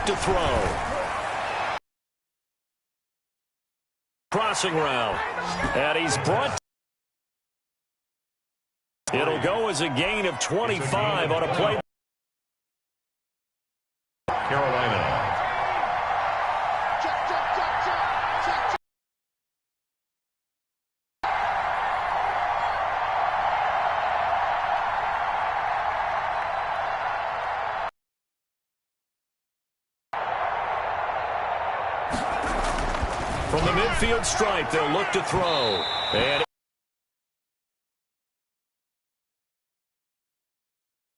to throw. Crossing route. And he's brought. It'll go as a gain of 25 on a play. Carolina. From the midfield stripe, they'll look to throw. And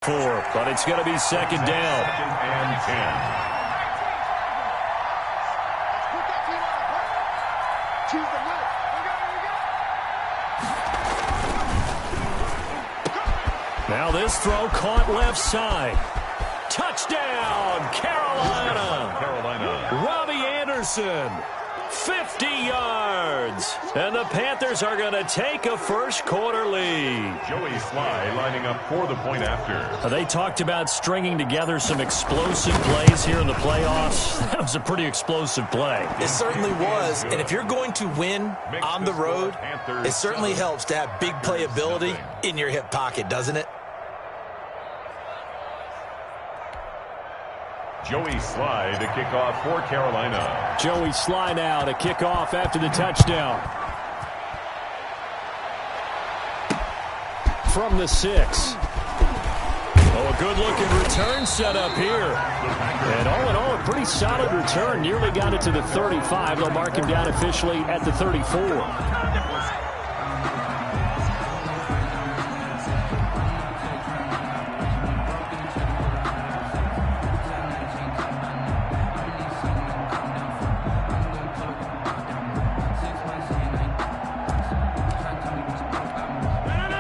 4, but it's going to be second down. Second and 10. Now this throw caught left side. Touchdown, Carolina. Robbie Anderson. 50 yards. And the Panthers are going to take a first quarter lead. Joey Sly lining up for the point after. They talked about stringing together some explosive plays here in the playoffs. That was a pretty explosive play. It certainly was. And if you're going to win on the road, it certainly helps to have big playability in your hip pocket, doesn't it? Joey Sly to kick off for Carolina. Joey Sly now to kick off after the touchdown. From the 6. Oh, a good-looking return set up here. And all in all, a pretty solid return. Nearly got it to the 35. They'll mark him down officially at the 34.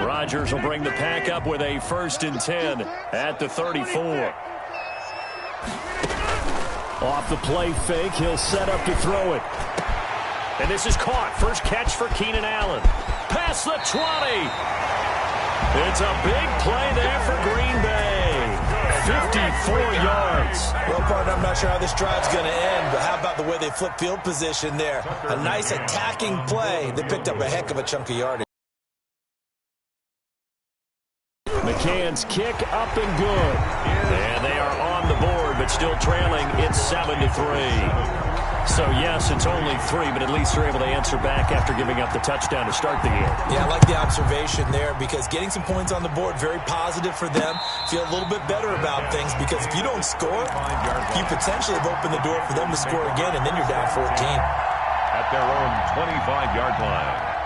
Rodgers will bring the pack up with a 1st and 10 at the 34. Off the play fake, he'll set up to throw it. And this is caught. First catch for Keenan Allen. Past the 20. It's a big play there for Green Bay. 54 yards. Well, partner, I'm not sure how this drive's going to end, but how about the way they flip field position there? A nice attacking play. They picked up a heck of a chunk of yardage. McCann's kick up and good. And they are on the board, but still trailing. It's 7-3. So, yes, it's only 3, but at least they're able to answer back after giving up the touchdown to start the game. Yeah, I like the observation there because getting some points on the board, very positive for them. Feel a little bit better about things because if you don't score, you potentially have opened the door for them to score again, and then you're down 14. At their own 25-yard line.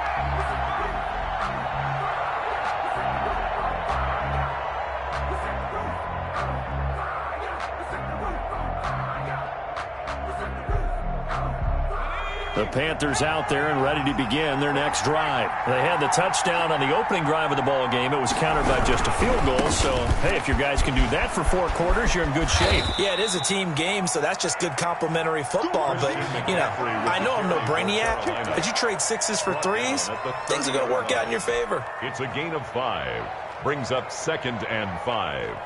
The Panthers out there and ready to begin their next drive. They had the touchdown on the opening drive of the ball game. It was countered by just a field goal. So, hey, if your guys can do that for 4 quarters, you're in good shape. Yeah, it is a team game, so that's just good complimentary football. But, you know, I know I'm no brainiac, but you trade 6s for 3s, things are going to work out in your favor. It's a gain of 5. Brings up 2nd and 5.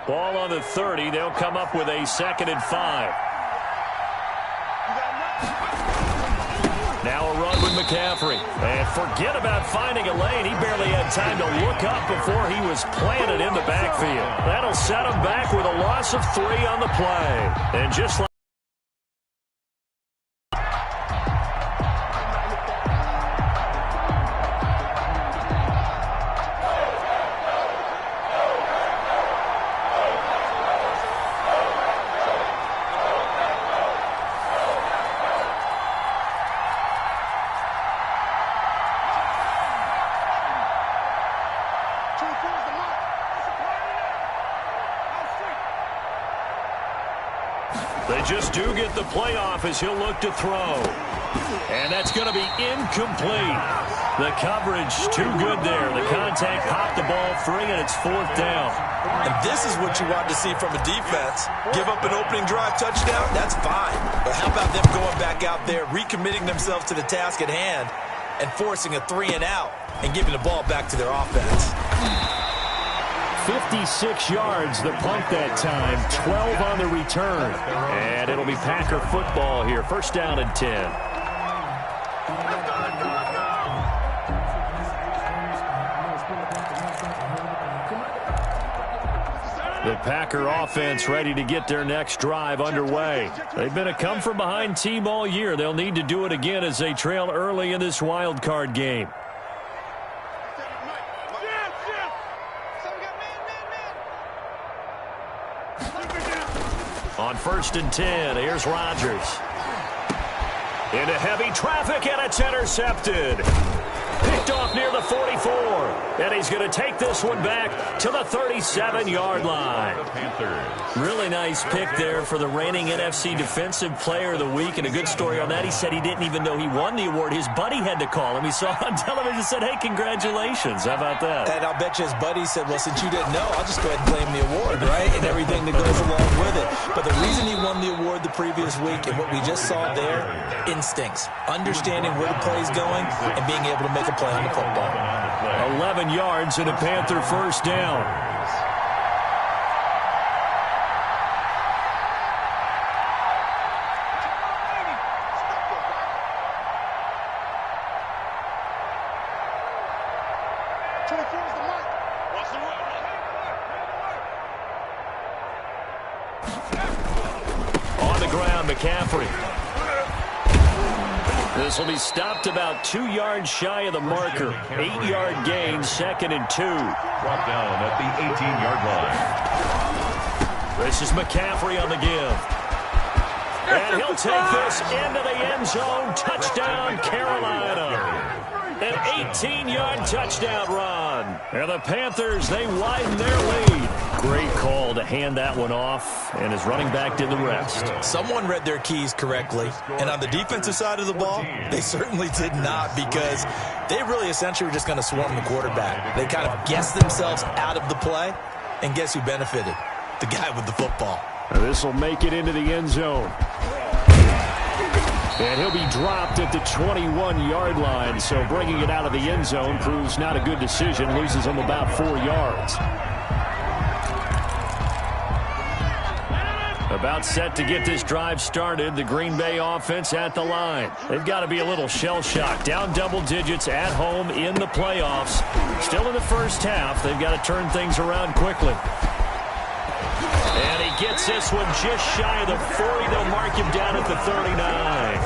Ball on the 30. They'll come up with a 2nd and 5. Now a run with McCaffrey. And forget about finding a lane. He barely had time to look up before he was planted in the backfield. That'll set him back with a loss of 3 on the play. And just like they just do get the playoff as he'll look to throw. And that's going to be incomplete. The coverage too good there. The contact popped the ball free, and it's 4th down. And this is what you want to see from a defense. Give up an opening drive touchdown, that's fine. But how about them going back out there, recommitting themselves to the task at hand, and forcing a 3-and-out and giving the ball back to their offense. 56 yards the punt that time, 12 on the return. And it'll be Packer football here, first down and 10. The Packer offense ready to get their next drive underway. They've been a come-from-behind team all year. They'll need to do it again as they trail early in this wild card game. On first and 10, here's Rodgers. Into heavy traffic, and it's intercepted. Picked off near the 44. And he's going to take this one back to the 37-yard line. Really nice pick there for the reigning NFC Defensive Player of the Week. And a good story on that. He said he didn't even know he won the award. His buddy had to call him. He saw on television and said, hey, congratulations. How about that? And I'll bet you his buddy said, well, since you didn't know, I'll just go ahead and claim the award, right? And everything that goes along with it. But the reason he won the award the previous week and what we just saw there, instincts. Understanding where the play's going and being able to make a play on the football. 11 yards and a Panther first down. On the ground, McCaffrey. This will be stopped about 2 yards shy of the marker. 8-yard gain, second and 2. Brought down at the 18-yard line. This is McCaffrey on the give. And he'll take this into the end zone. Touchdown, Carolina. An 18-yard touchdown run. And the Panthers, they widen their lead. Great call to hand that one off, and his running back did the rest. Someone read their keys correctly, and on the defensive side of the ball, they certainly did not, because they really essentially were just going to swarm the quarterback. They kind of guessed themselves out of the play, and guess who benefited? The guy with the football. This will make it into the end zone. And he'll be dropped at the 21-yard line, so bringing it out of the end zone proves not a good decision, loses him about 4 yards. About set to get this drive started, the Green Bay offense at the line. They've got to be a little shell-shocked. Down double digits at home in the playoffs. Still in the first half. They've got to turn things around quickly. And he gets this one just shy of the 40. They'll mark him down at the 39.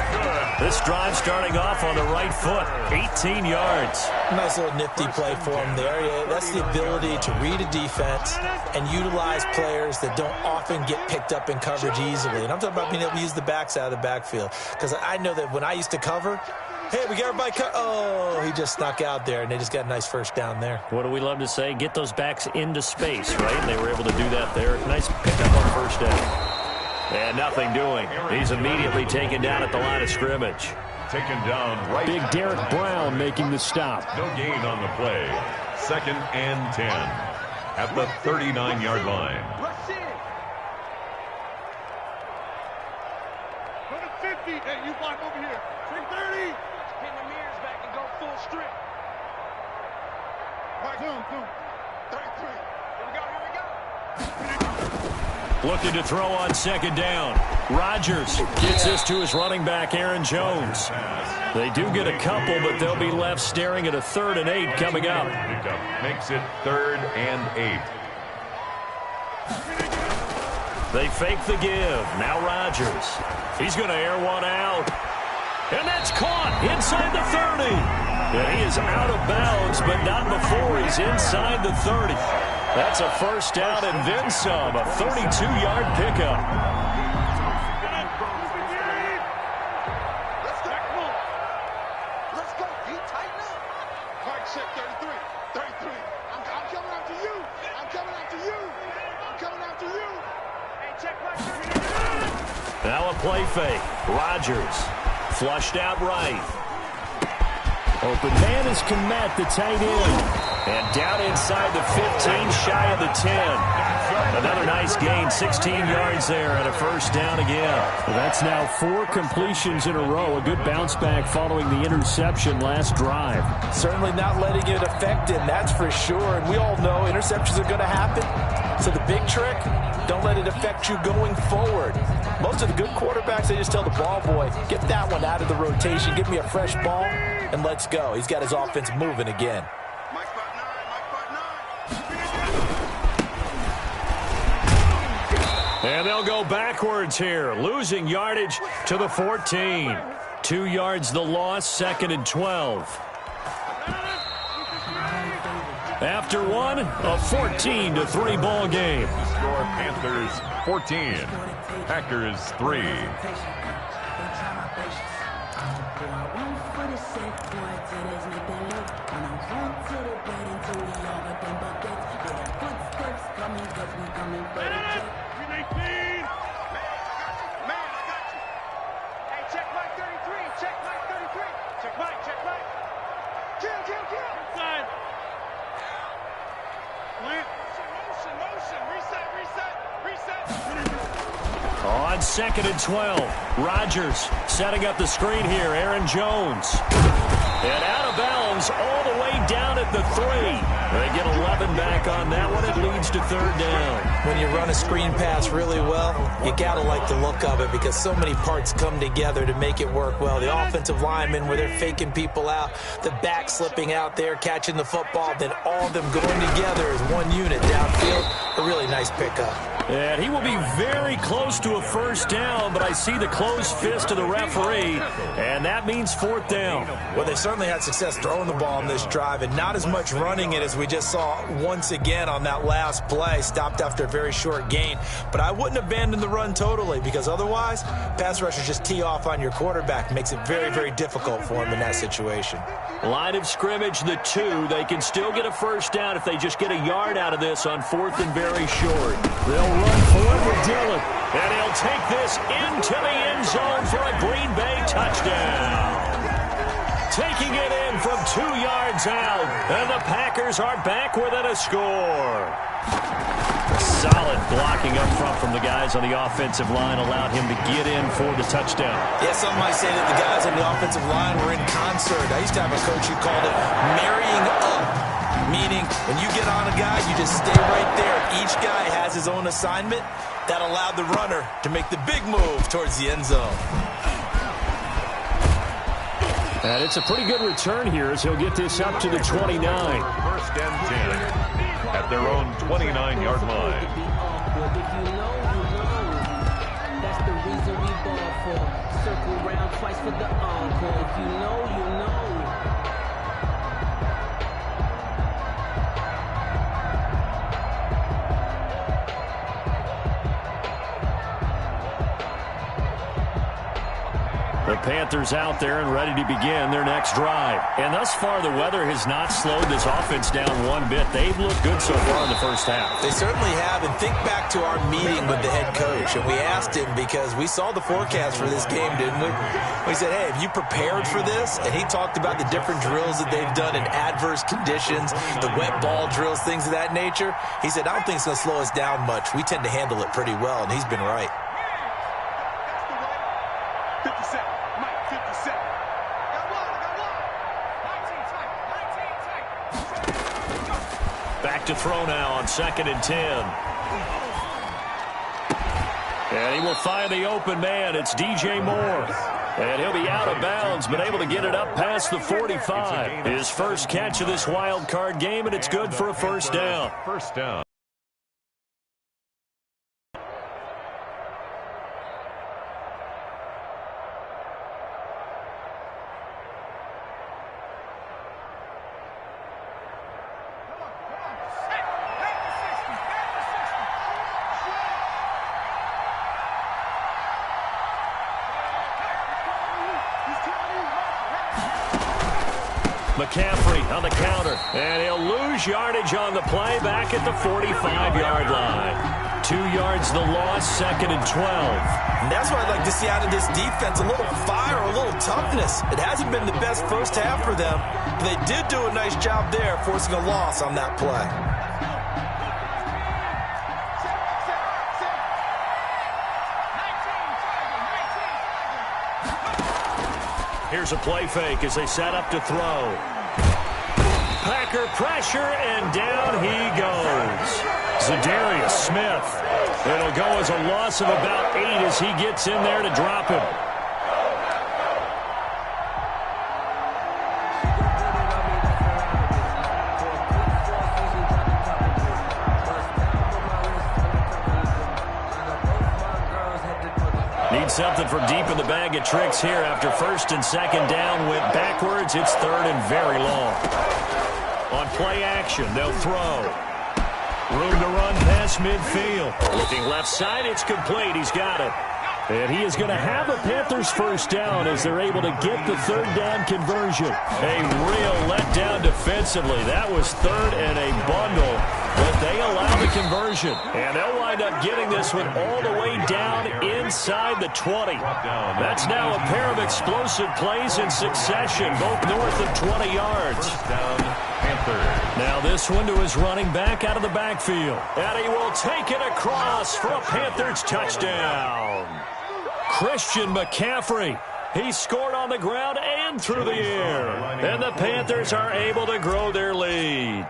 This drive starting off on the right foot, 18 yards. Nice little nifty play for him there. Yeah, that's the ability to read a defense and utilize players that don't often get picked up in coverage easily. And I'm talking about being able to use the backs out of the backfield. Because I know that when I used to cover, hey, we got everybody cut. Oh, he just snuck out there, and they just got a nice first down there. What do we love to say? Get those backs into space, right? And they were able to do that there. Nice pickup on first down. And nothing doing. He's immediately taken down at the line of scrimmage. Taken down right. Big Derek Brown making the stop. No gain on the play. Second and 10 at the 39-yard line. Go to 50. Hey, you block over here. 330. Pin the mirrors back and go full strip. Right, zoom. 33. Here we go. Looking to throw on second down. Rodgers gets this to his running back, Aaron Jones. They do get a couple, but they'll be left staring at a 3rd and 8 coming up. Pickup makes it 3rd and 8. They fake the give. Now Rodgers. He's going to air one out. And that's caught inside the 30. And he is out of bounds, but not before he's inside the 30. That's a first down and then some, a 32-yard pickup. Let's go. He tighten up. Hard set 33. I'm coming after you. I'm coming after you. Hey, check right there. Now a play fake. Rodgers flushed out right. Open man is Komet, the tight end. And down inside the 15, shy of the 10. Another nice gain, 16 yards there and a first down again. Well, that's now 4 completions in a row. A good bounce back following the interception last drive. Certainly not letting it affect him, that's for sure. And we all know interceptions are going to happen. So the big trick, don't let it affect you going forward. Most of the good quarterbacks, they just tell the ball boy, get that one out of the rotation, give me a fresh ball, and let's go. He's got his offense moving again. And they'll go backwards here, losing yardage to the 14. 2 yards the loss, 2nd and 12. After one, a 14-3 ball game. Score Panthers 14, Packers 3. On 2nd and 12, Rodgers setting up the screen here. Aaron Jones. And out of bounds all the way down at the 3. They get 11 back on that one. It leads to 3rd down. When you run a screen pass really well, you got to like the look of it because so many parts come together to make it work well. The offensive linemen where they're faking people out, the back slipping out there, catching the football, then all of them going together as one unit downfield. A really nice pickup. And he will be very close to a first down, but I see the closed fist of the referee, and that means 4th down. Well, they certainly had success throwing the ball on this drive, and not as much running it as we just saw once again on that last play. Stopped after a very short gain. But I wouldn't abandon the run totally, because otherwise, pass rushers just tee off on your quarterback. Makes it very, very difficult for him in that situation. Line of scrimmage, the 2. They can still get a first down if they just get a yard out of this on 4th and very short. They'll run for it with Dillon. And he'll take this into the end zone for a Green Bay touchdown. Taking it in from 2 yards out. And the Packers are back within a score. Solid blocking up front from the guys on the offensive line allowed him to get in for the touchdown. Yeah, some might say that the guys on the offensive line were in concert. I used to have a coach who called it marrying up, meaning when you get on a guy, you just stay right there. Each guy has his own assignment. That allowed the runner to make the big move towards the end zone. And it's a pretty good return here as he'll get this up to the 29. 1st and 10 at their own 29-yard line. That's the reason we ball for. Circle round twice for the encore. If you know, you know. The Panthers out there and ready to begin their next drive. And thus far, the weather has not slowed this offense down one bit. They've looked good so far in the first half. They certainly have. And think back to our meeting with the head coach. And we asked him because we saw the forecast for this game, didn't we? We said, hey, have you prepared for this? And he talked about the different drills that they've done in adverse conditions, the wet ball drills, things of that nature. He said, I don't think it's going to slow us down much. We tend to handle it pretty well, and he's been right. Back to throw now on 2nd and 10. And he will find the open man. It's DJ Moore. And he'll be out of bounds, but able to get it up past the 45. His first catch of this wild card game, and it's good for a first down. First down. McCaffrey on the counter, and he'll lose yardage on the play back at the 45-yard line. 2 yards the loss, 2nd and 12. And that's what I'd like to see out of this defense, a little fire, a little toughness. It hasn't been the best first half for them, but they did do a nice job there forcing a loss on that play. Here's a play fake as they set up to throw. Packer pressure, and down he goes. Za'Darius Smith. It'll go as a loss of about 8 as he gets in there to drop him. Need something from deep in the bag of tricks here after first and second down went backwards. It's third and very long. On play action, they'll throw. Room to run past midfield. Looking left side, it's complete. He's got it. And he is going to have a Panthers first down as they're able to get the third down conversion. A real letdown defensively. That was third and a bundle, but they allow the conversion. And they'll wind up getting this one all the way down inside the 20. That's now a pair of explosive plays in succession, both north of 20 yards. First down, Panthers. Now this one to his running back out of the backfield. And he will take it across for a Panthers touchdown. Christian McCaffrey. He scored on the ground and through the air. And the Panthers are able to grow their lead.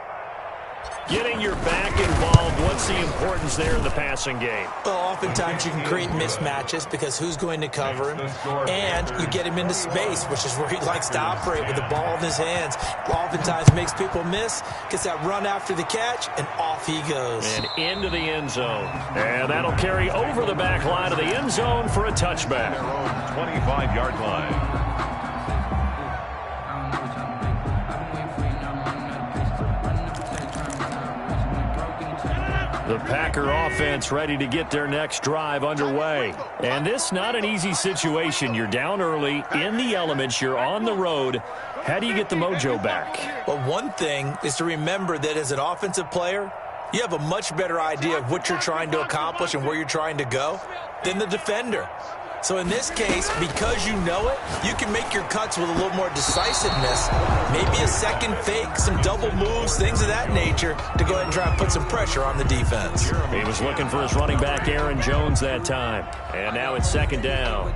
Getting your back involved, what's the importance there in the passing game? Well, oftentimes you can create mismatches because who's going to cover him? And you get him into space, which is where he likes to operate with the ball in his hands. Oftentimes makes people miss, gets that run after the catch, and off he goes. And into the end zone. And that'll carry over the back line of the end zone for a touchback. 25-yard line. The Packer offense ready to get their next drive underway. And this not an easy situation. You're down early, in the elements, you're on the road. How do you get the mojo back? Well, one thing is to remember that as an offensive player, you have a much better idea of what you're trying to accomplish and where you're trying to go than the defender. So in this case, because you know it, you can make your cuts with a little more decisiveness, maybe a second fake, some double moves, things of that nature, to go ahead and try and put some pressure on the defense. He was looking for his running back, Aaron Jones, that time. And now it's second down.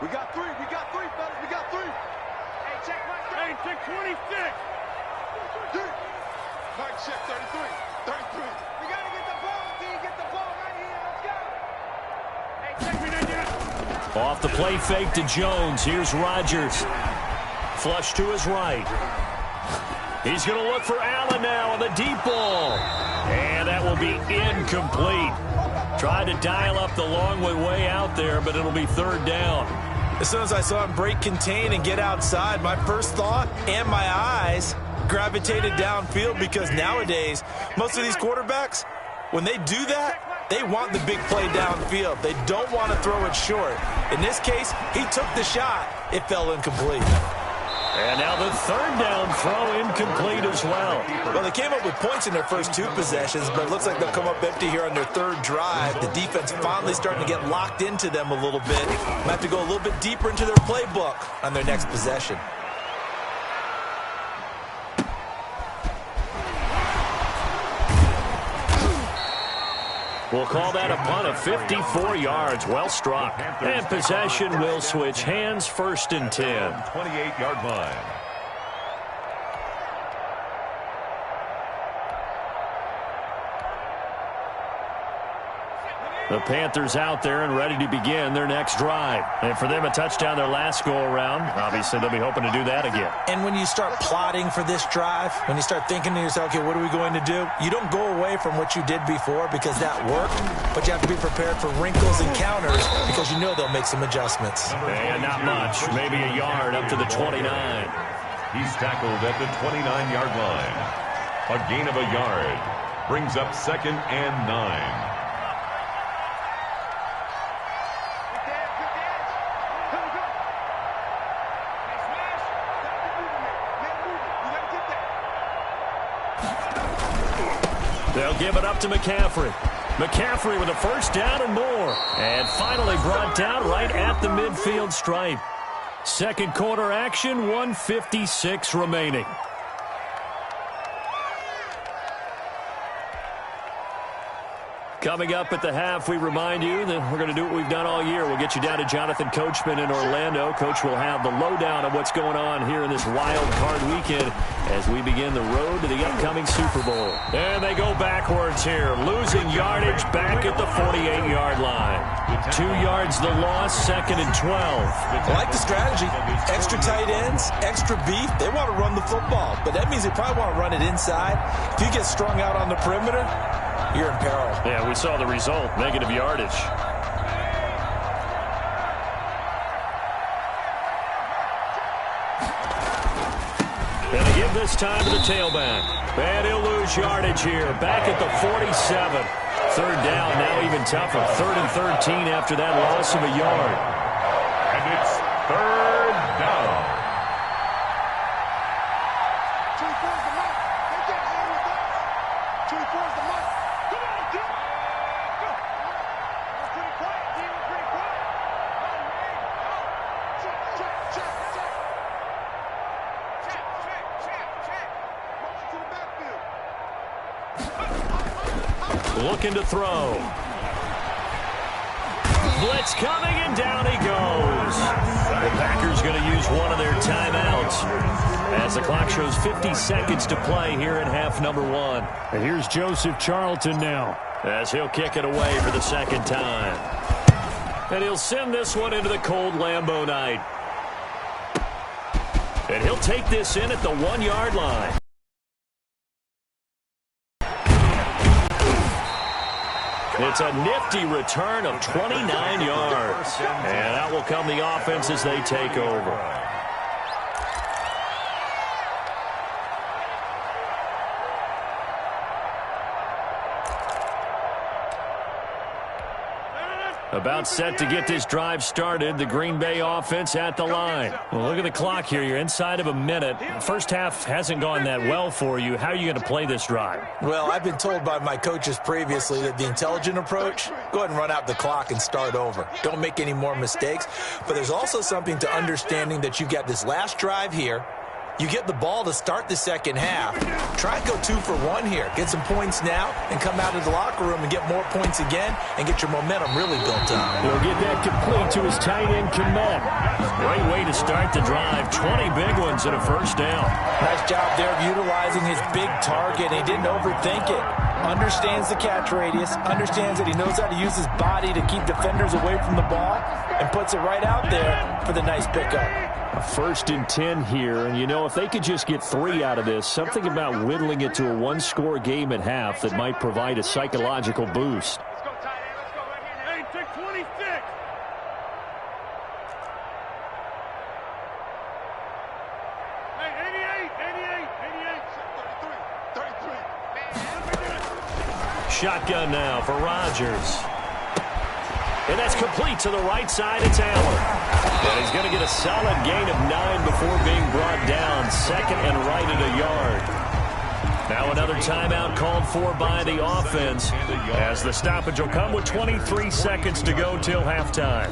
We got three, fellas, we got three. Hey, check my 26. Mike, check 33. We got to get the ball, D. Get the ball right here. Let's go. Hey, check me, Nigeria. Off the play fake to Jones. Here's Rodgers. Flush to his right. He's going to look for Allen now on the deep ball. And that will be incomplete. Tried to dial up the long way out there, but it'll be third down. As soon as I saw him break contain and get outside, my first thought and my eyes gravitated downfield, because nowadays, most of these quarterbacks, when they do that, they want the big play downfield. They don't want to throw it short. In this case, he took the shot. It fell incomplete. And now the third down throw incomplete as well. Well, they came up with points in their first two possessions, but it looks like they'll come up empty here on their third drive. The defense finally starting to get locked into them a little bit. Might have to go a little bit deeper into their playbook on their next possession. We'll call that a punt of 54 yards. Well struck. And possession will switch hands, first and 10. 28-yard line. The Panthers out there and ready to begin their next drive. And for them, a touchdown their last go-around. Obviously, they'll be hoping to do that again. And when you start plotting for this drive, when you start thinking to yourself, okay, what are we going to do? You don't go away from what you did before because that worked, but you have to be prepared for wrinkles and counters because you know they'll make some adjustments. And not much, maybe a yard up to the 29. He's tackled at the 29-yard line. A gain of a yard brings up second and 9. They'll give it up to McCaffrey. McCaffrey with a first down and more. And finally brought down right at the midfield stripe. Second quarter action, 1:56 remaining. Coming up at the half, we remind you that we're going to do what we've done all year. We'll get you down to Jonathan Coachman in Orlando. Coach will have the lowdown of what's going on here in this wild card weekend as we begin the road to the upcoming Super Bowl. And they go backwards here, losing yardage back at the 48-yard line. 2 yards the loss, 2nd and 12. I like the strategy. Extra tight ends, extra beef. They want to run the football, but that means they probably want to run it inside. If you get strung out on the perimeter, you're in peril. Yeah, we saw the result, negative yardage. And they give this time to the tailback. And he'll lose yardage here, back at the 47. 3rd down, now even tougher. 3rd and 13 after that loss of a yard. And it's 3rd down. Looking to throw. Blitz coming, and down he goes. The Packers going to use one of their timeouts as the clock shows 50 seconds to play here in half number 1. And here's Joseph Charlton now, as he'll kick it away for the 2nd time. And he'll send this one into the cold Lambeau night. And he'll take this in at the 1-yard line. It's a nifty return of 29 yards. And out will come the offense as they take over. About set to get this drive started. The Green Bay offense at the line. Well, look at the clock here. You're inside of a minute. The first half hasn't gone that well for you. How are you going to play this drive? Well, I've been told by my coaches previously that the intelligent approach, go ahead and run out the clock and start over. Don't make any more mistakes. But there's also something to understanding that you got this last drive here. You get the ball to start the 2nd half. Try and go 2 for 1 here. Get some points now and come out of the locker room and get more points again and get your momentum really built up. He'll get that complete to his tight end, Komet. Great way to start the drive. 20 big ones and a 1st down. Nice job there of utilizing his big target. He didn't overthink it. Understands the catch radius. Understands that he knows how to use his body to keep defenders away from the ball and puts it right out there for the nice pickup. A 1st and 10 here, and you know, if they could just get 3 out of this, something about whittling it to a 1-score game at half that might provide a psychological boost. Let's go, tight end. Let's go right here. Hey, take 26. Hey, 88. Shotgun now for Rodgers. And that's complete to the right side. It's Allen. And he's going to get a solid gain of 9 before being brought down. 2nd and right at a yard. Now another timeout called for by the offense as the stoppage will come with 23 seconds to go till halftime.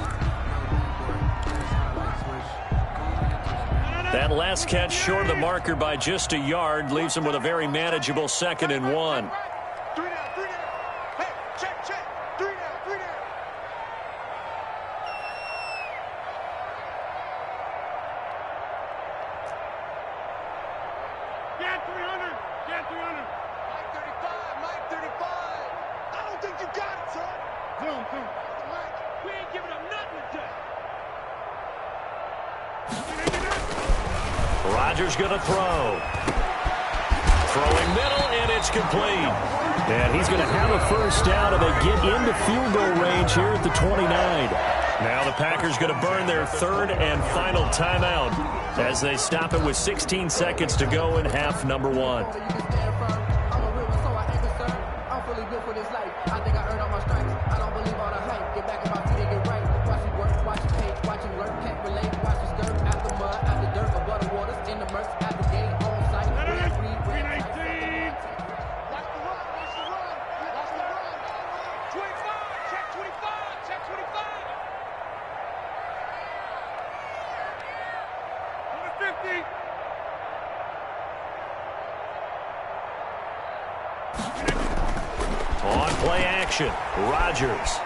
That last catch short of the marker by just a yard leaves him with a very manageable 2nd and 1. Rodgers going to throw. Throwing middle, and it's complete. And he's going to have a 1st down, and they get into field goal range here at the 29. Now the Packers going to burn their 3rd and final timeout as they stop it with 16 seconds to go in half number 1. action. Rodgers.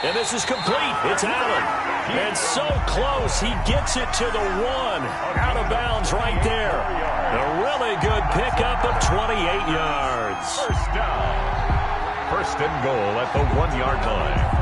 And this is complete. It's Allen. And so close, he gets it to the 1. Out of bounds right there. A really good pickup of 28 yards. First down. First and goal at the 1-yard line.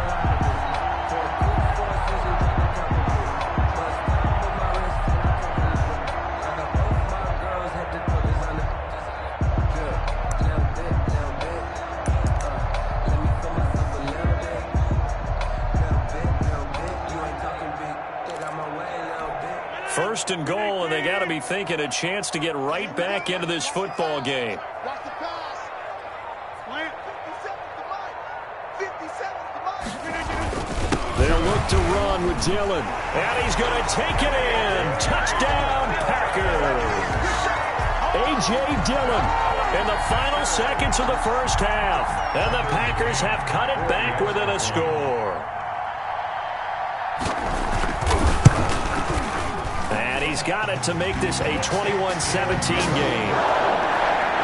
First and goal, and they got to be thinking a chance to get right back into this football game. Watch the pass. 57 They'll look to run with Dillon. And he's going to take it in. Touchdown, Packers. A.J. Dillon in the final seconds of the first half. And the Packers have cut it back within a score. And he's got it to make this a 21-17 game.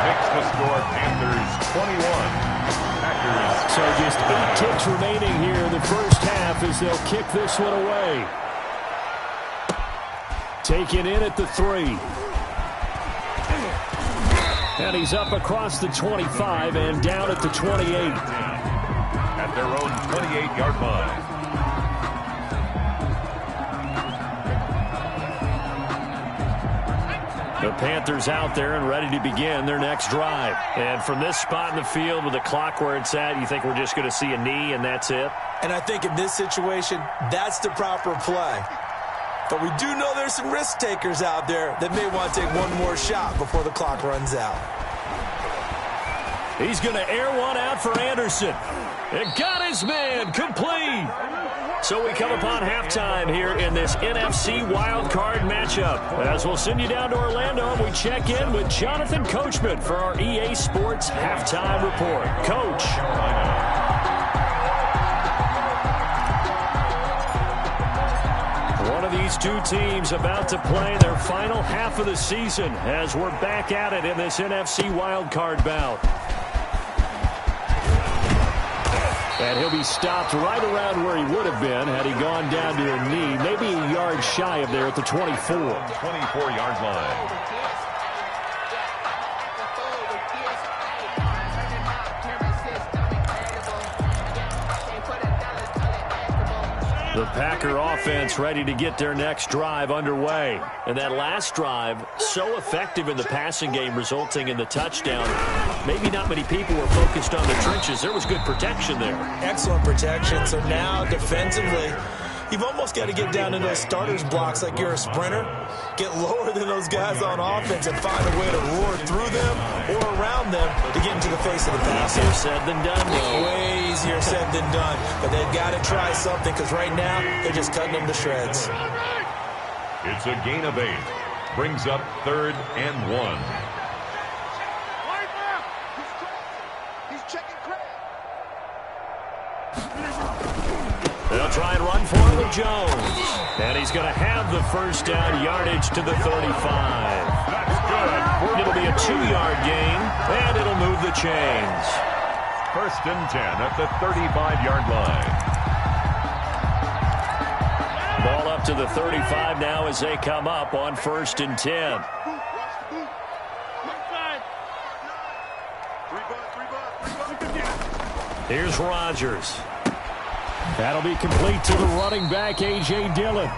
Makes the score Panthers 21. Packers. So just 8 ticks remaining here in the first half as they'll kick this one away. Taken in at the 3. And he's up across the 25 and down at the 28. At their own 28-yard line. The Panthers out there and ready to begin their next drive. And from this spot in the field with the clock where it's at, you think we're just going to see a knee and that's it? And I think in this situation, that's the proper play. But we do know there's some risk takers out there that may want to take one more shot before the clock runs out. He's going to air one out for Anderson. And got his man complete. So we come upon halftime here in this NFC wildcard matchup. As we'll send you down to Orlando and we check in with Jonathan Coachman for our EA Sports Halftime Report. Coach. One of these two teams about to play their final half of the season as we're back at it in this NFC wildcard bout. And he'll be stopped right around where he would have been had he gone down to a knee, maybe a yard shy of there at the 24. 24-yard line. The Packer offense ready to get their next drive underway. And that last drive, so effective in the passing game, resulting in the touchdown. Maybe not many people were focused on the trenches. There was good protection there. Excellent protection. So now, defensively, you've almost got to get down in those starters blocks like you're a sprinter. Get lower than those guys on offense and find a way to roar through them or around them to get into the face of the passer. Easier said than done, though. Way easier said than done. But they've got to try something because right now they're just cutting them to shreds. It's a gain of 8. Brings up 3rd and 1. He's checking credit. They'll try and run for it with Jones. And he's going to have the first down, yardage to the 35. That's good. It'll be a 2-yard gain, and it'll move the chains. 1st and 10 at the 35-yard line. Ball up to the 35 now as they come up on 1st and 10. Here's Rodgers. That'll be complete to the running back, A.J. Dillon.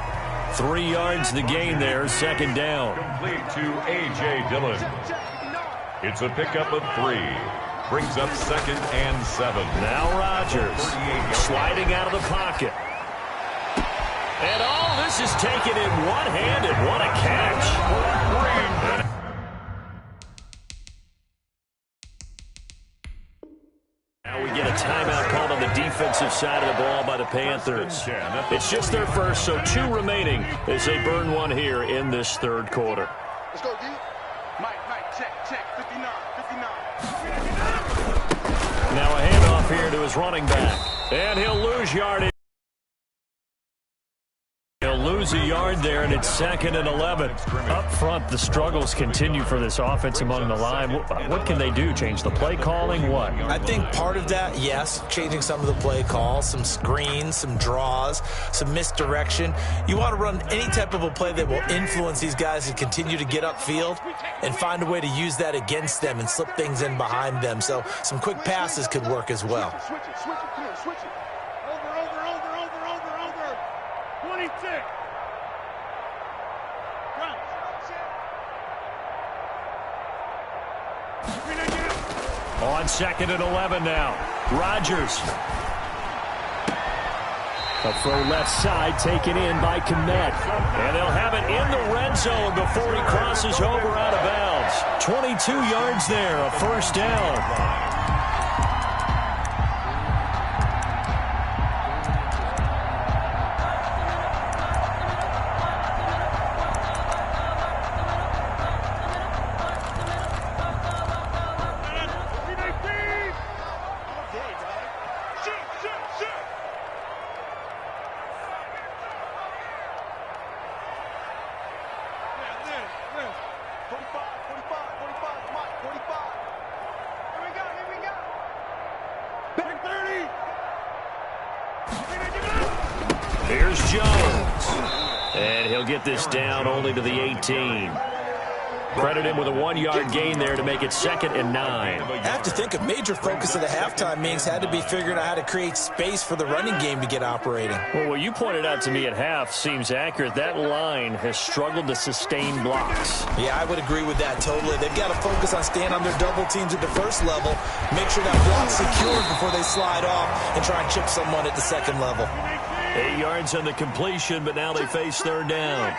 3 yards the gain there, 2nd down. Complete to A.J. Dillon. It's a pickup of 3. Brings up 2nd and 7. Now Rodgers sliding out of the pocket. And all this is taken in one-handed. What a catch. Now we get a timeout called on the defensive side of the ball by the Panthers. It's just their first, so 2 remaining as they burn one here in this 3rd quarter. Let's go, D. Mike, check, 59. Now a handoff here to his running back. And he'll lose yardage. He'll lose a yard there, and it's 2nd and 11. Up front, the struggles continue for this offense among the line. What can they do? Change the play calling? What? I think part of that, yes, changing some of the play calls, some screens, some draws, some misdirection. You want to run any type of a play that will influence these guys to continue to get upfield and find a way to use that against them and slip things in behind them. So some quick passes could work as well. Switch it, come on, switch it. Over. 26. Run. On 2nd and 11 now. Rodgers. A throw left side taken in by Kmet. And they'll have it in the red zone before he crosses over out of bounds. 22 yards there, a first down. Here's Jones. And he'll get this down only to the 18. Credit him with a 1-yard gain there to make it 2nd and 9. I have to think a major focus of the halftime meetings had to be figuring out how to create space for the running game to get operating. Well, what you pointed out to me at half seems accurate. That line has struggled to sustain blocks. Yeah, I would agree with that totally. They've got to focus on staying on their double teams at the first level, make sure that block's secured before they slide off and try and chip someone at the second level. 8 yards on the completion, but now they face 3rd down.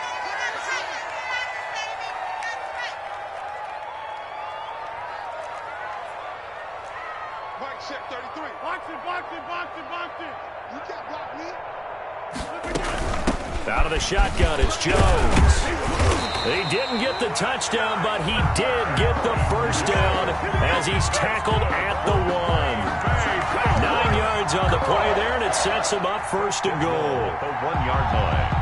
Mike, check 33. Box it. You can't block me. Out of the shotgun is Jones. He didn't get the touchdown, but he did get the first down as he's tackled at the 1. 9 yards on the play there, and it sets him up 1st and goal. The 1-yard line.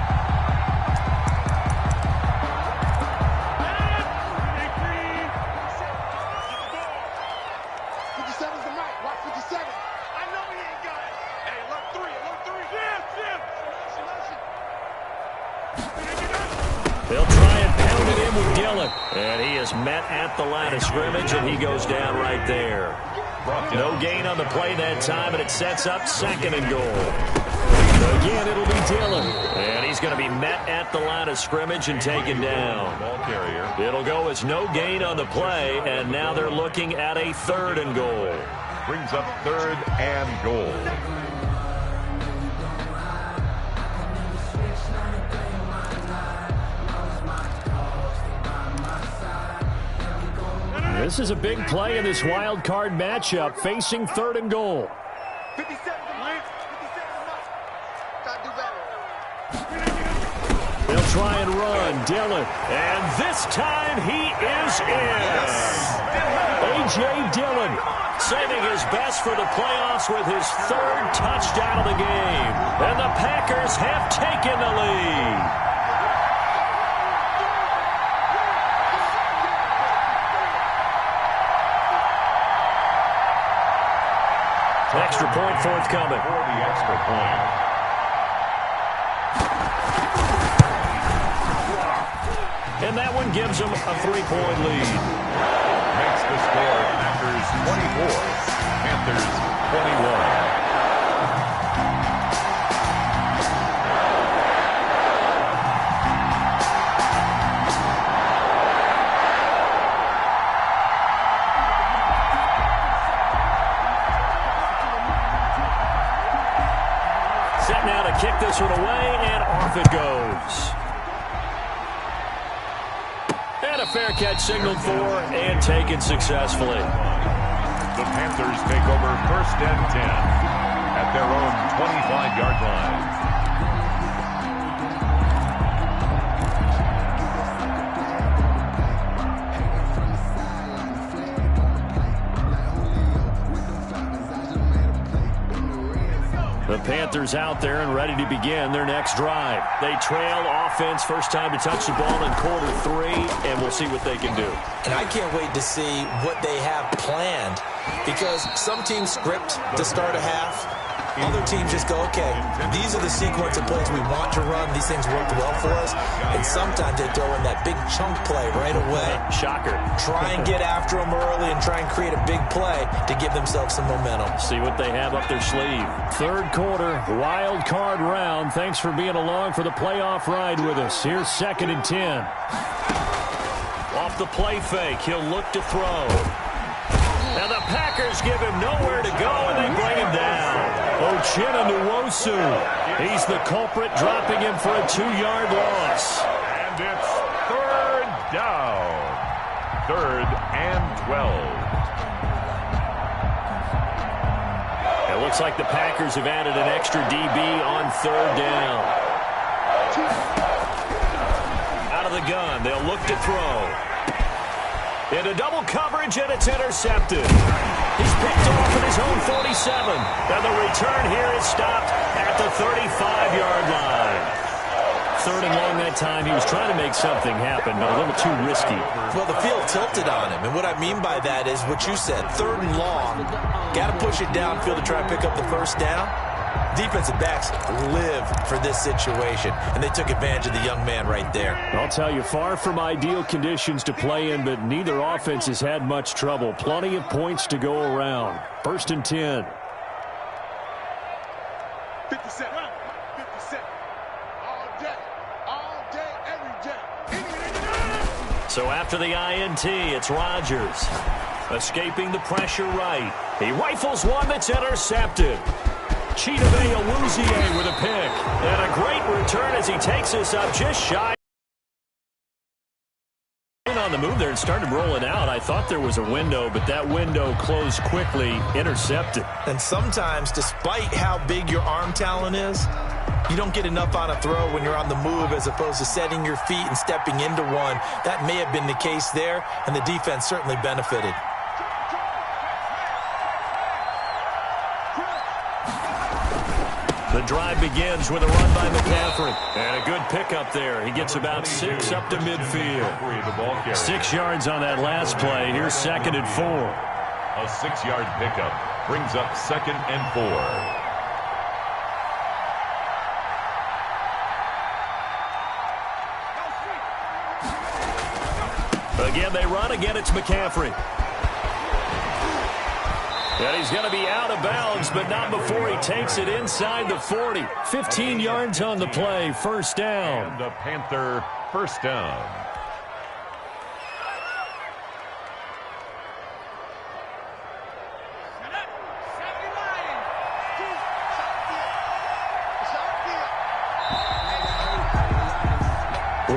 They'll try and pound it in with Dillon. And he is met at the line of scrimmage, and he goes down right there. No gain on the play that time, and it sets up 2nd and goal. Again, it'll be Dillon. And he's going to be met at the line of scrimmage and taken down. Ball carrier. It'll go as no gain on the play, and now they're looking at a 3rd and goal. Brings up 3rd and goal. This is a big play in this wild card matchup, facing 3rd and goal. 57 Gotta do better. They'll try and run. Dillon. And this time he is in. A.J. Dillon saving his best for the playoffs with his 3rd touchdown of the game. And the Packers have taken the lead. Extra point forthcoming. For the extra point. And that one gives them a 3-point lead. Makes the score Packers 24, Panthers 21. Set now to kick this one away, and off it goes. And a fair catch signaled for and taken successfully. The Panthers take over 1st and 10 at their own 25-yard line. The Panthers out there and ready to begin their next drive. They trail offense, first time to touch the ball in quarter 3, and we'll see what they can do. And I can't wait to see what they have planned, because some teams script to start a half. Other teams just go, okay, these are the sequence of plays we want to run. These things worked well for us. And sometimes they throw in that big chunk play right away. Shocker. Try and get after them early and try and create a big play to give themselves some momentum. See what they have up their sleeve. Third quarter, wild card round. Thanks for being along for the playoff ride with us. Here's 2nd and 10. Off the play fake, he'll look to throw. Now the Packers give him nowhere to go, and they bring him down. Uchenna Nwosu. He's the culprit, dropping him for a 2-yard loss. And it's 3rd down. 3rd and 12. It looks like the Packers have added an extra DB on 3rd down. Out of the gun, they'll look to throw. Into double coverage, and it's intercepted. He's picked off at his own 47. And the return here is stopped at the 35-yard line. 3rd and long that time. He was trying to make something happen, but a little too risky. Well, the field tilted on him. And what I mean by that is what you said. 3rd and long. Got to push it downfield to try and pick up the first down. Defensive backs live for this situation, and they took advantage of the young man right there. I'll tell you, far from ideal conditions to play in, but neither offense has had much trouble. Plenty of points to go around. 1st and 10. 57. 57. All day, every day. So after the INT, it's Rodgers. Escaping the pressure right. He rifles one that's intercepted. Chidobe Awuzie with a pick. And a great return as he takes this up just shy. On the move there and started rolling out. I thought there was a window, but that window closed quickly. Intercepted. And sometimes, despite how big your arm talent is, you don't get enough on a throw when you're on the move as opposed to setting your feet and stepping into one. That may have been the case there, and the defense certainly benefited. The drive begins with a run by McCaffrey. And a good pickup there. He gets about 6 up to midfield. 6 yards on that last play. Here's 2nd and 4. A 6-yard pickup brings up 2nd and 4. Again, they run. Again, it's McCaffrey. And he's going to be out of bounds, but not before he takes it inside the 40. 15 yards on the play. 1st down. And the Panther 1st down.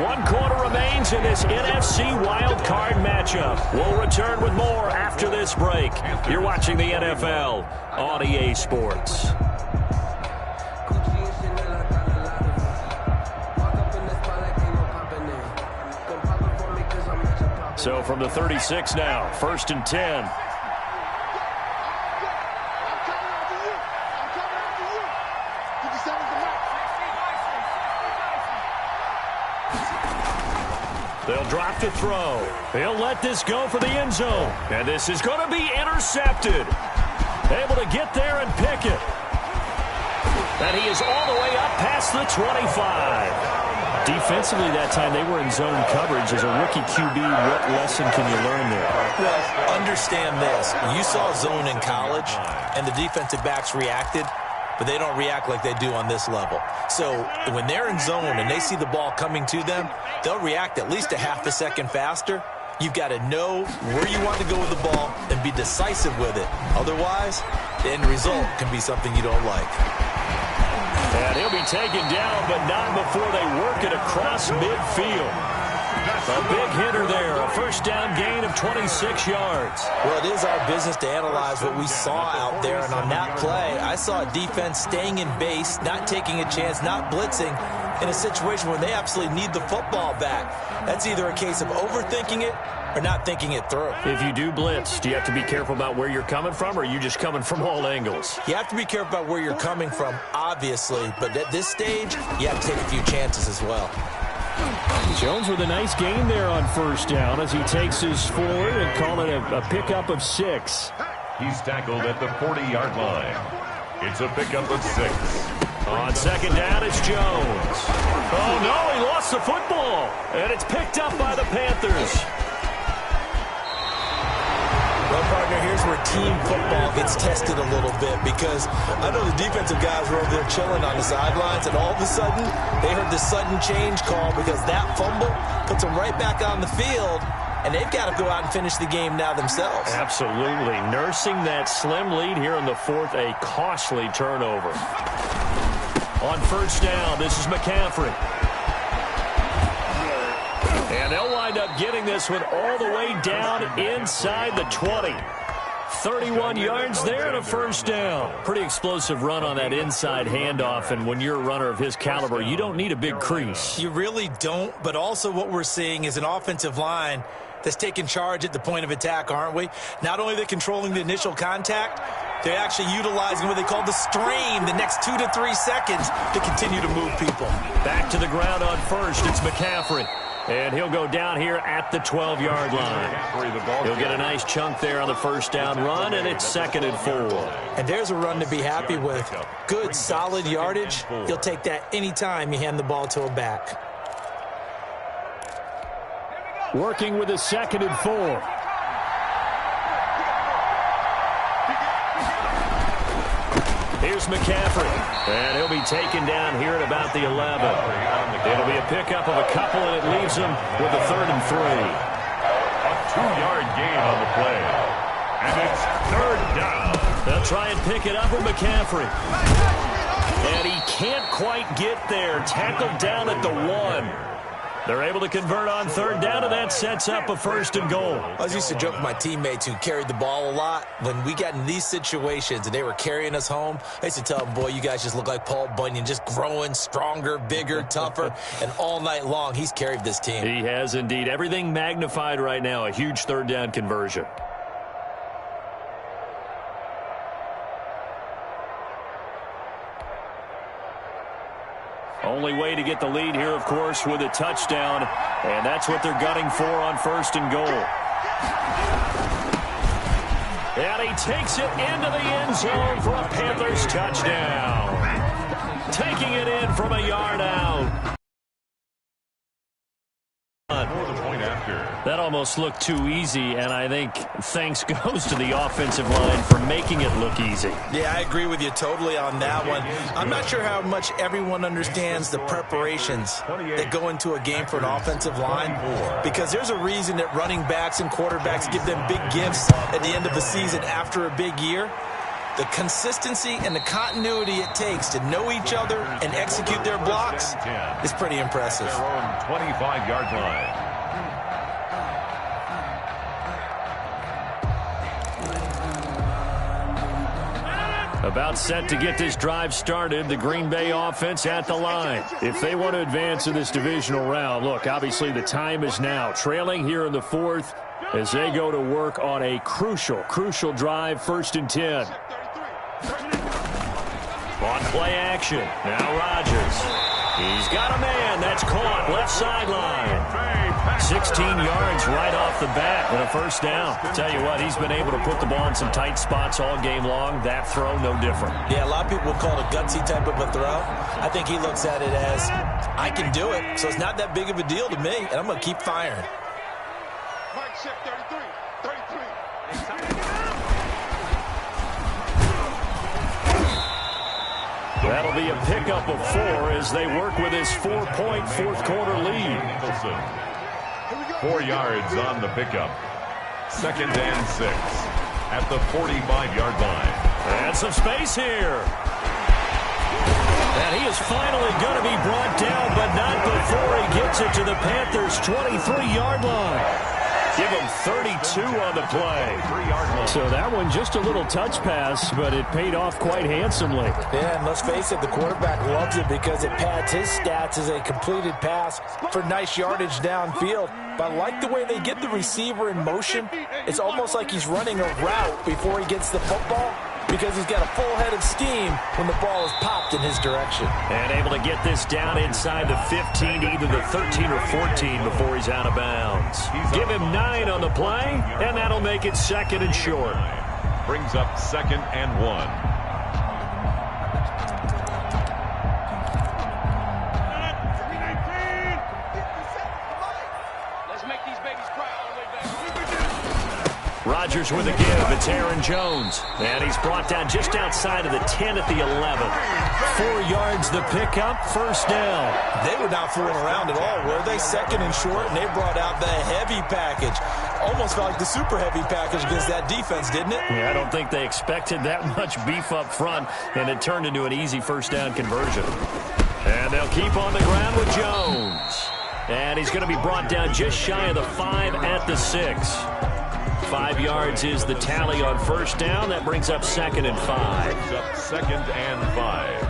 One quarter remains in this NFC wildcard matchup. We'll return with more after this break. You're watching the NFL on EA Sports. So from the 36 now, 1st and 10. They'll drop to throw. He'll let this go for the end zone. And this is going to be intercepted. Able to get there and pick it. And he is all the way up past the 25. Defensively that time, they were in zone coverage. As a rookie QB, what lesson can you learn there? Well, understand this. You saw zone in college, and the defensive backs reacted, but they don't react like they do on this level. So when they're in zone and they see the ball coming to them, they'll react at least a half a second faster. You've got to know where you want to go with the ball and be decisive with it. Otherwise, the end result can be something you don't like. And he'll be taken down, but not before they work it across midfield. A big hitter there, a 1st down gain of 26 yards. Well, it is our business to analyze what we saw out there, and on that play, I saw a defense staying in base, not taking a chance, not blitzing, in a situation where they absolutely need the football back. That's either a case of overthinking it or not thinking it through. If you do blitz, do you have to be careful about where you're coming from, or are you just coming from all angles? You have to be careful about where you're coming from, obviously, but at this stage, you have to take a few chances as well. Jones with a nice gain there on first down as he takes his forward and call it a pickup of 6. He's tackled at the 40-yard line. It's a pickup of 6. On second down, it's Jones. Oh, no, he lost the football, and it's picked up by the Panthers. Well, partner, here's where team football gets tested a little bit, because I know the defensive guys were over there chilling on the sidelines, and all of a sudden, they heard the sudden change call because that fumble puts them right back on the field, and they've got to go out and finish the game now themselves. Absolutely. Nursing that slim lead here in the fourth, a costly turnover. On first down, this is McCaffrey. And they'll wind up getting this one all the way down inside the 20. 31 yards there and a first down. Pretty explosive run on that inside handoff, and when you're a runner of his caliber, you don't need a big crease. You really don't, but also what we're seeing is an offensive line that's taking charge at the point of attack, aren't we? Not only are they controlling the initial contact, they're actually utilizing what they call the strain the next 2 to 3 seconds to continue to move people. Back to the ground on first, it's McCaffrey. And he'll go down here at the 12-yard line. He'll get a nice chunk there on the first down run, and it's 2nd and 4. And there's a run to be happy with. Good, solid yardage. You'll take that anytime you hand the ball to a back. Working with a 2nd and 4. Here's McCaffrey, and he'll be taken down here at about the 11. It'll be a pickup of a couple, and it leaves him with a 3rd and 3. A 2-yard gain on the play. And it's 3rd down. They'll try and pick it up with McCaffrey. And he can't quite get there. Tackled down at the 1. They're able to convert on 3rd down, and that sets up a 1st and goal. I was used to joke with my teammates who carried the ball a lot. When we got in these situations and they were carrying us home, I used to tell them, boy, you guys just look like Paul Bunyan, just growing stronger, bigger, tougher, and all night long he's carried this team. He has indeed. Everything magnified right now, a huge 3rd down conversion. Only way to get the lead here, of course, with a touchdown, and that's what they're gunning for on 1st and goal. And he takes it into the end zone for a Panthers touchdown. Taking it in from a yard out. That almost looked too easy, and I think thanks goes to the offensive line for making it look easy. Yeah, I agree with you totally on that one. I'm not sure how much everyone understands the preparations that go into a game for an offensive line, because there's a reason that running backs and quarterbacks give them big gifts at the end of the season after a big year. The consistency and the continuity it takes to know each other and execute their blocks is pretty impressive. Their own 25-yard line. About set to get this drive started, the Green Bay offense at the line. If they want to advance in this divisional round, look, obviously the time is now. Trailing here in the 4th as they go to work on a crucial drive, 1st and 10. On play action, now Rodgers. He's got a man that's caught left sideline. 16 yards right off the bat and a 1st down. Tell you what, he's been able to put the ball in some tight spots all game long. That throw, no different. Yeah, a lot of people would call it a gutsy type of a throw. I think he looks at it as, I can do it, so it's not that big of a deal to me, and I'm going to keep firing. Mike check 33. That'll be a pickup of 4 as they work with his 4-point 4th quarter lead. 4 yards on the pickup. 2nd and 6 at the 45-yard line. And some space here. And he is finally going to be brought down, but not before he gets it to the Panthers' 23-yard line. Give him 32 on the play. So that one just a little touch pass, but it paid off quite handsomely. Yeah, and let's face it, the quarterback loves it because it pads his stats as a completed pass for nice yardage downfield. But I like the way they get the receiver in motion. It's almost like he's running a route before he gets the football, because he's got a full head of steam when the ball is popped in his direction. And able to get this down inside the 15, either the 13 or 14 before he's out of bounds. Give him 9 on the play, and that'll make it 2nd and short. Brings up 2nd and 1. Rodgers with a give. It's Aaron Jones. And he's brought down just outside of the 10 at the 11. 4 yards the pickup, first down. They were not fooling around at all, were they? 2nd and short, and they brought out the heavy package. Almost felt like the super heavy package against that defense, didn't it? Yeah, I don't think they expected that much beef up front, and it turned into an easy first down conversion. And they'll keep on the ground with Jones. And he's going to be brought down just shy of the 5 at the 6. 5 yards is the tally on first down. That brings up 2nd and 5. Brings up 2nd and 5.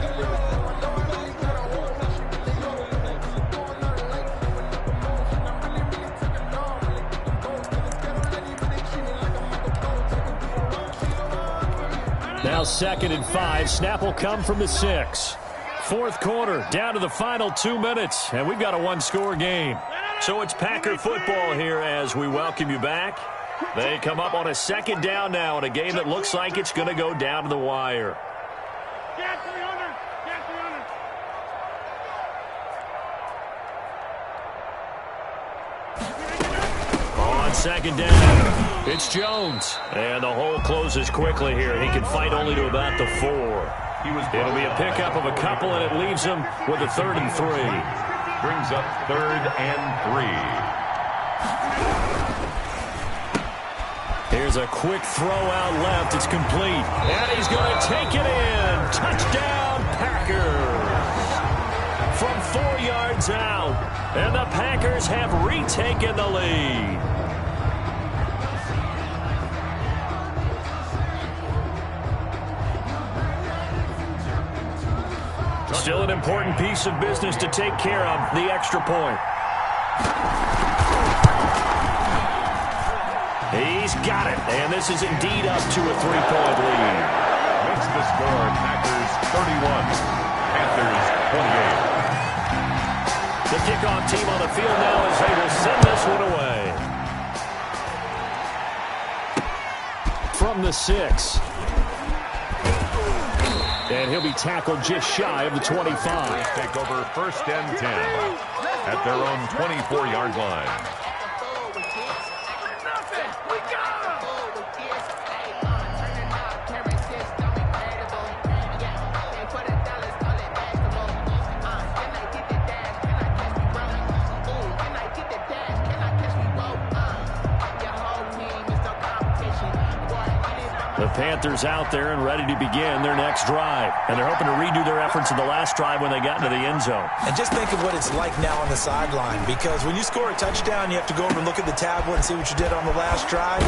Now 2nd and 5. Snap will come from the 6. 4th quarter, down to the final 2 minutes, and we've got a one-score game. So it's Packer football here as we welcome you back. They come up on a 2nd down now in a game that looks like it's going to go down to the wire. Get 300. Get 300. On 2nd down, it's Jones. And the hole closes quickly here. He can fight only to about the 4. It'll be a pickup of a couple, and it leaves him with a 3rd and 3. Brings up 3rd and 3. Here's a quick throw out left. It's complete. And he's going to take it in. Touchdown, Packers. From 4 yards out. And the Packers have retaken the lead. Still an important piece of business to take care of, the extra point. He's got it, and this is indeed up to a 3-point lead. Makes the score Packers 31, Panthers 28. The kickoff team on the field now as they will send this one away. From the 6. And he'll be tackled just shy of the 25. Take over 1st and 10 at their own 24-yard line. The Panthers out there and ready to begin their next drive. And they're hoping to redo their efforts in the last drive when they got into the end zone. And just think of what it's like now on the sideline, because when you score a touchdown, you have to go over and look at the tablet and see what you did on the last drive.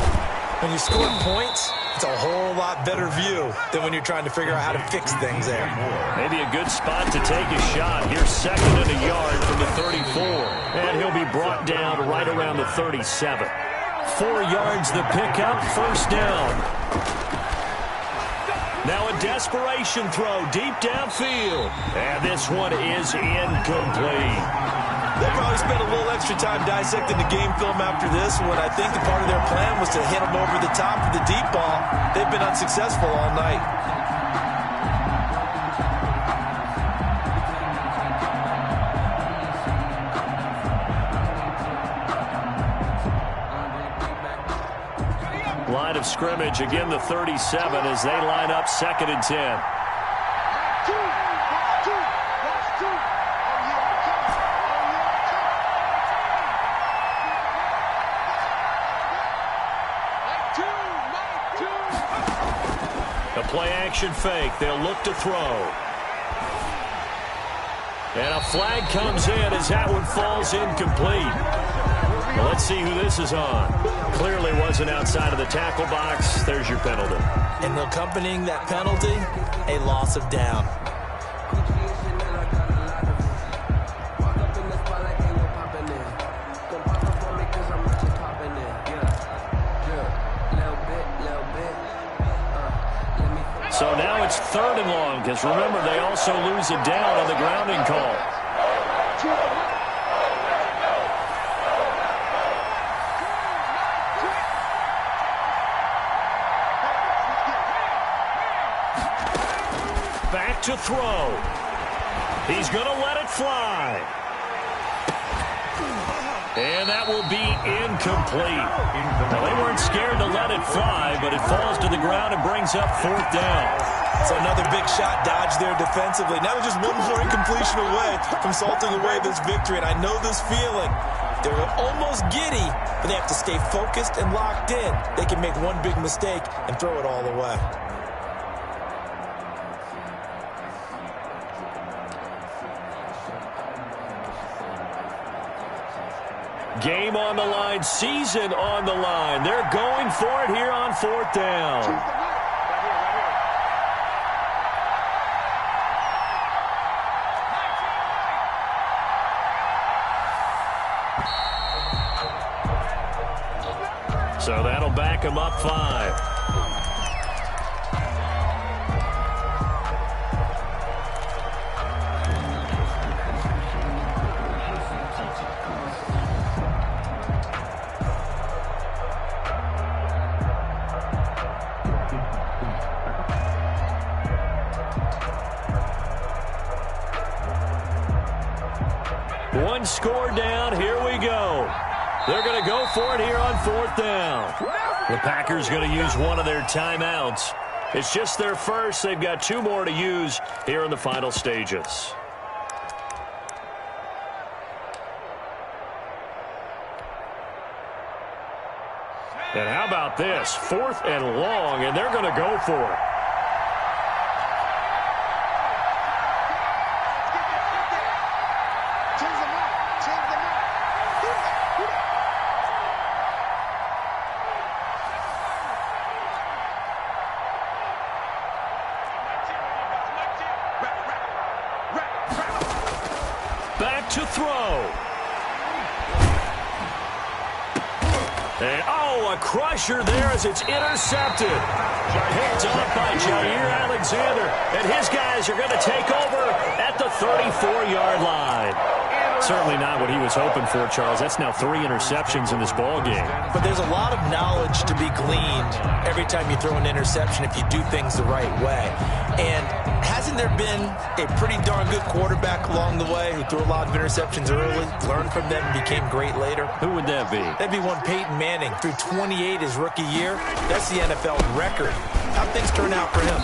When you score points, it's a whole lot better view than when you're trying to figure out how to fix things there. Maybe a good spot to take a shot. Here's 2nd and a yard from the 34. And he'll be brought down right around the 37. 4 yards the pickup, first down. Now a desperation throw deep downfield. And this one is incomplete. They'll probably spend a little extra time dissecting the game film after this when I think the part of their plan was to hit them over the top of the deep ball. They've been unsuccessful all night. Line of scrimmage, again the 37 as they line up 2nd and 10. The play action fake, they'll look to throw. And a flag comes in as that one falls incomplete. Well, let's see who this is on. Clearly wasn't outside of the tackle box. There's your penalty. And accompanying that penalty, a loss of down. So now it's 3rd and long, because remember, they also lose a down on the grounding call. Back to throw. He's going to let it fly. And that will be incomplete. Now, they weren't scared to let it fly, but it falls to the ground and brings up 4th down. So another big shot dodged there defensively. Now they're just one more incompletion away from salting away this victory. And I know this feeling. They're almost giddy, but they have to stay focused and locked in. They can make one big mistake and throw it all away. Game on the line, season on the line. They're going for it here on 4th down. So that'll back him up 5. One score down. Here we go. They're going to go for it here on 4th down. The Packers going to use one of their timeouts. It's just their first. They've got 2 more to use here in the final stages. And how about this? 4th and long, and they're going to go for it. Back to throw. And, a crusher there as it's intercepted. Picked up by Jair Alexander. And his guys are going to take over at the 34-yard line. Certainly not what he was hoping for, Charles. That's now 3 interceptions in this ball game. But there's a lot of knowledge to be gleaned every time you throw an interception if you do things the right way. And hasn't there been a pretty darn good quarterback along the way who threw a lot of interceptions early, learned from them, and became great later? Who would that be? That'd be one Peyton Manning. Threw 28 his rookie year. That's the NFL record. How'd things turn out for him?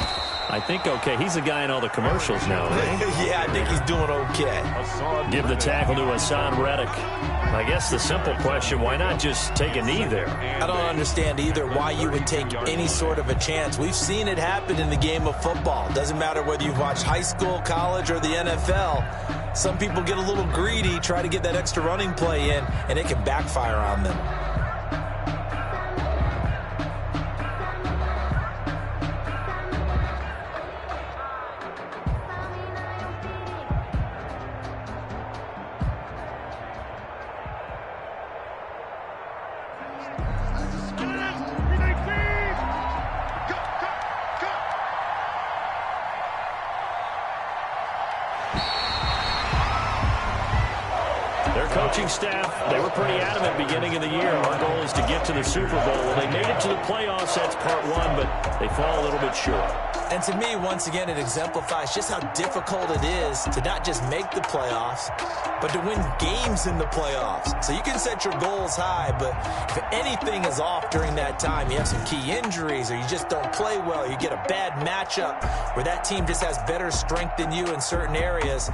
I think okay. He's the guy in all the commercials now, right? Yeah, I think he's doing okay. Give the tackle to Hassan Reddick. I guess the simple question, why not just take a knee there? I don't understand either why you would take any sort of a chance. We've seen it happen in the game of football. Doesn't matter whether you've watched high school, college, or the NFL. Some people get a little greedy, try to get that extra running play in, and it can backfire on them. Coaching staff, they were pretty adamant beginning of the year. Our goal is to get to the Super Bowl. Well, they made it to the playoffs. That's part 1, but they fall a little bit short. And to me, once again, it exemplifies just how difficult it is to not just make the playoffs, but to win games in the playoffs. So you can set your goals high, but if anything is off during that time, you have some key injuries or you just don't play well, you get a bad matchup where that team just has better strength than you in certain areas,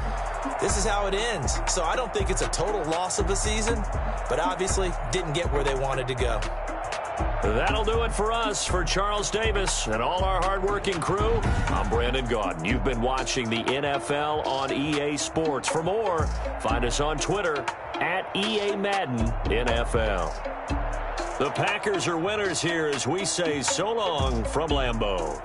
this is how it ends. So I don't think it's a total loss of a season, but obviously didn't get where they wanted to go. That'll do it for us. For Charles Davis and all our hardworking crew, I'm Brandon Gaudin. You've been watching the NFL on EA Sports. For more, find us on Twitter at EA Madden NFL. The Packers are winners here as we say so long from Lambeau.